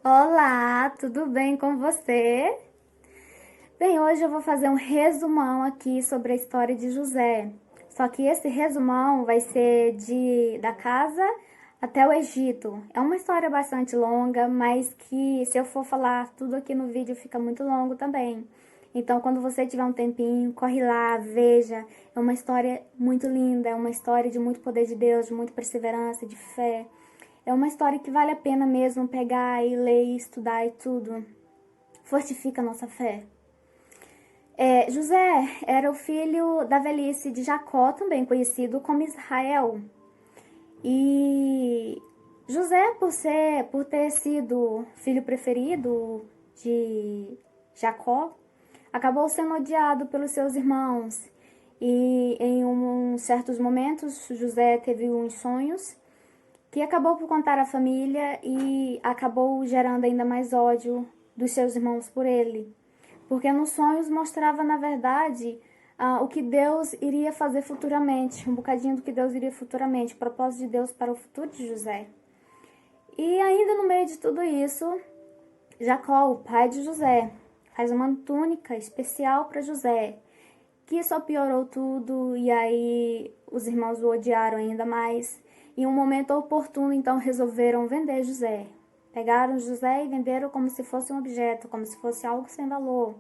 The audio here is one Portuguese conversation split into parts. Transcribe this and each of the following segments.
Olá, tudo bem com você? Bem, hoje eu vou fazer um resumão aqui sobre a história de José. Só que esse resumão vai ser da casa até o Egito. É uma história bastante longa, mas que se eu for falar tudo aqui no vídeo fica muito longo também. Então, quando você tiver um tempinho, corre lá, veja. É uma história muito linda, é uma história de muito poder de Deus, de muita perseverança, de fé. É uma história que vale a pena mesmo pegar e ler, e estudar e tudo. Fortifica a nossa fé. José era o filho da velhice de Jacó, também conhecido como Israel. E José, por ter sido filho preferido de Jacó, acabou sendo odiado pelos seus irmãos. E em certos momentos, José teve uns sonhos que acabou por contar à família e acabou gerando ainda mais ódio dos seus irmãos por ele. Porque nos sonhos mostrava, na verdade, o que Deus iria fazer futuramente, um bocadinho do que Deus iria futuramente, o propósito de Deus para o futuro de José. E ainda no meio de tudo isso, Jacó, o pai de José, faz uma túnica especial para José, que só piorou tudo, e aí os irmãos o odiaram ainda mais. Em um momento oportuno, então, resolveram vender José. Pegaram José e venderam como se fosse um objeto, como se fosse algo sem valor.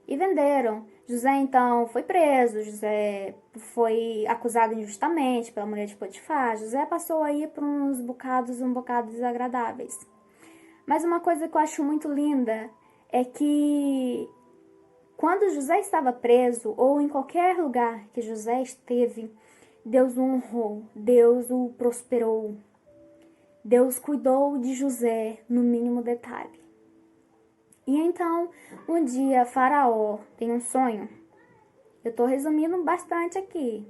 E venderam. José, então, foi preso. José foi acusado injustamente pela mulher de Potifar. José passou aí por uns bocados, um bocado desagradáveis. Mas uma coisa que eu acho muito linda é que quando José estava preso, ou em qualquer lugar que José esteve, Deus o honrou, Deus o prosperou. Deus cuidou de José no mínimo detalhe. E então, um dia, Faraó tem um sonho. Eu estou resumindo bastante aqui.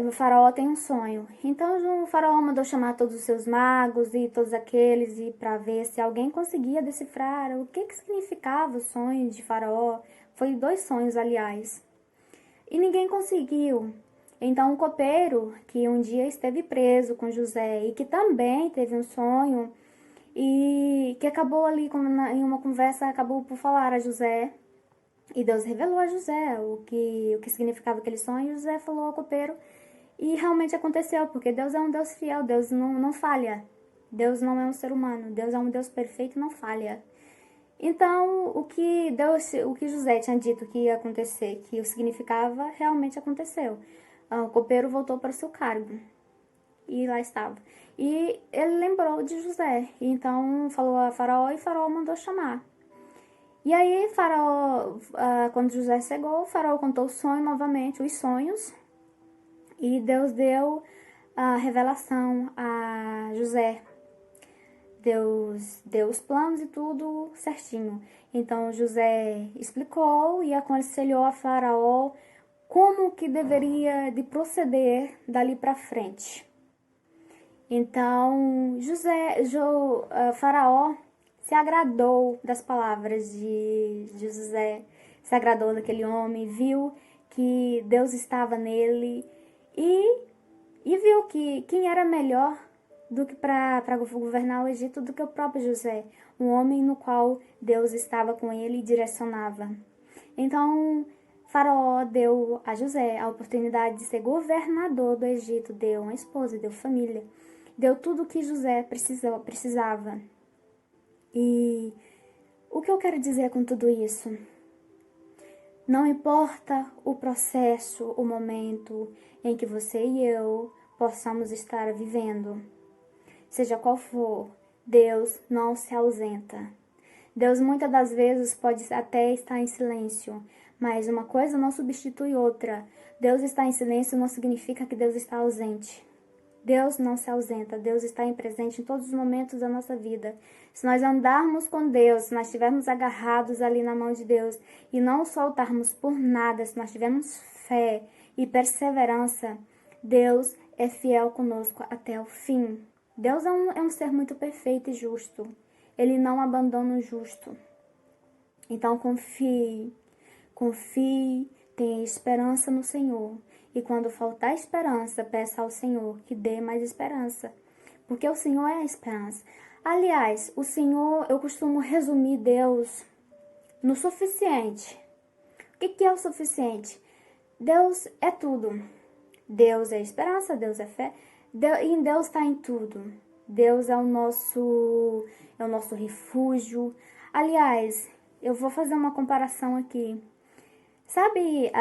O Faraó tem um sonho. Então, o Faraó mandou chamar todos os seus magos e todos aqueles e para ver se alguém conseguia decifrar o que significava o sonho de Faraó. Foi 2 sonhos, aliás. E ninguém conseguiu. Então, o copeiro, que um dia esteve preso com José e que também teve um sonho, e que acabou ali em uma conversa, acabou por falar a José. E Deus revelou a José o que significava aquele sonho. E José falou ao copeiro. E realmente aconteceu, porque Deus é um Deus fiel, Deus não falha. Deus não é um ser humano, Deus é um Deus perfeito e não falha. Então, o que José tinha dito que ia acontecer, que o significava, realmente aconteceu. O copeiro voltou para o seu cargo. E lá estava. E ele lembrou de José. E então falou a Faraó e Faraó mandou chamar. E aí, Faraó, quando José chegou, Faraó contou o sonho novamente, os sonhos. E Deus deu a revelação a José. Deus deu os planos e tudo certinho. Então José explicou e aconselhou a Faraó como que deveria de proceder dali para frente. Então Faraó se agradou das palavras de José, se agradou daquele homem, viu que Deus estava nele e viu que quem era melhor do que para governar o Egito do que o próprio José, um homem no qual Deus estava com ele e direcionava. Então, Faraó deu a José a oportunidade de ser governador do Egito, deu uma esposa, deu família, deu tudo o que José precisava. E o que eu quero dizer com tudo isso? Não importa o processo, o momento em que você e eu possamos estar vivendo, seja qual for, Deus não se ausenta. Deus muitas das vezes pode até estar em silêncio, mas uma coisa não substitui outra. Deus estar em silêncio não significa que Deus está ausente. Deus não se ausenta, Deus está presente em todos os momentos da nossa vida. Se nós andarmos com Deus, se nós estivermos agarrados ali na mão de Deus e não soltarmos por nada, se nós tivermos fé e perseverança, Deus é fiel conosco até o fim. Deus é um ser muito perfeito e justo. Ele não abandona o justo. Então confie, tenha esperança no Senhor. E quando faltar esperança, peça ao Senhor que dê mais esperança. porque o Senhor é a esperança. Aliás, o Senhor, eu costumo resumir Deus no suficiente. O que é o suficiente? Deus é tudo. Deus é esperança, Deus é fé. E em Deus está em tudo. Deus é o nosso refúgio. Aliás, eu vou fazer uma comparação aqui. Sabe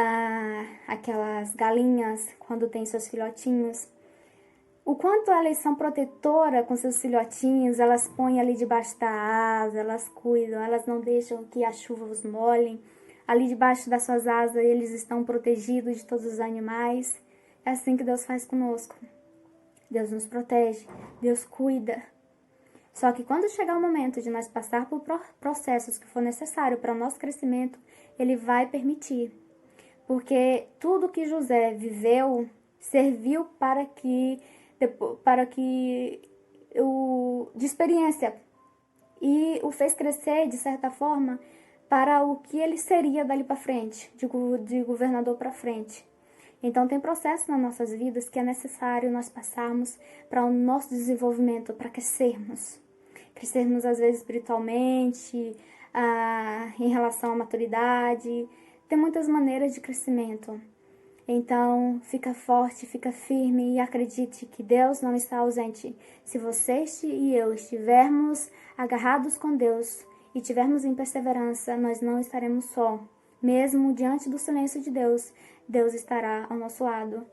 aquelas galinhas quando tem seus filhotinhos? O quanto elas são protetoras com seus filhotinhos, elas põem ali debaixo da asa, elas cuidam, elas não deixam que a chuva os molhe. Ali debaixo das suas asas eles estão protegidos de todos os animais. É assim que Deus faz conosco. Deus nos protege, Deus cuida. Só que quando chegar o momento de nós passar por processos que for necessário para o nosso crescimento, Ele vai permitir. Porque tudo que José viveu serviu de experiência e o fez crescer, de certa forma, para o que ele seria dali para frente, de governador para frente. Então, tem processos nas nossas vidas que é necessário nós passarmos para o nosso desenvolvimento, para crescermos. Crescermos, às vezes, espiritualmente, em relação à maturidade. Tem muitas maneiras de crescimento. Então, fica forte, fica firme e acredite que Deus não está ausente. Se você e eu estivermos agarrados com Deus e tivermos em perseverança, nós não estaremos só. Mesmo diante do silêncio de Deus, Deus estará ao nosso lado,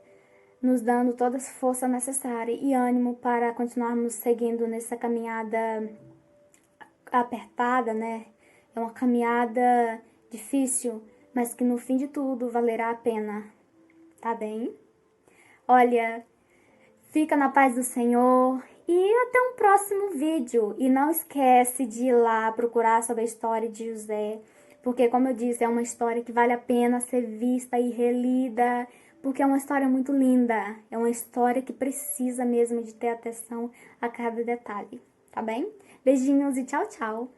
nos dando toda a força necessária e ânimo para continuarmos seguindo nessa caminhada apertada, né? É uma caminhada difícil, mas que no fim de tudo valerá a pena. Tá bem? Olha, fica na paz do Senhor e até um próximo vídeo. E não esquece de ir lá procurar sobre a história de José, porque, como eu disse, é uma história que vale a pena ser vista e relida, porque é uma história muito linda. É uma história que precisa mesmo de ter atenção a cada detalhe, tá bem? Beijinhos e tchau, tchau!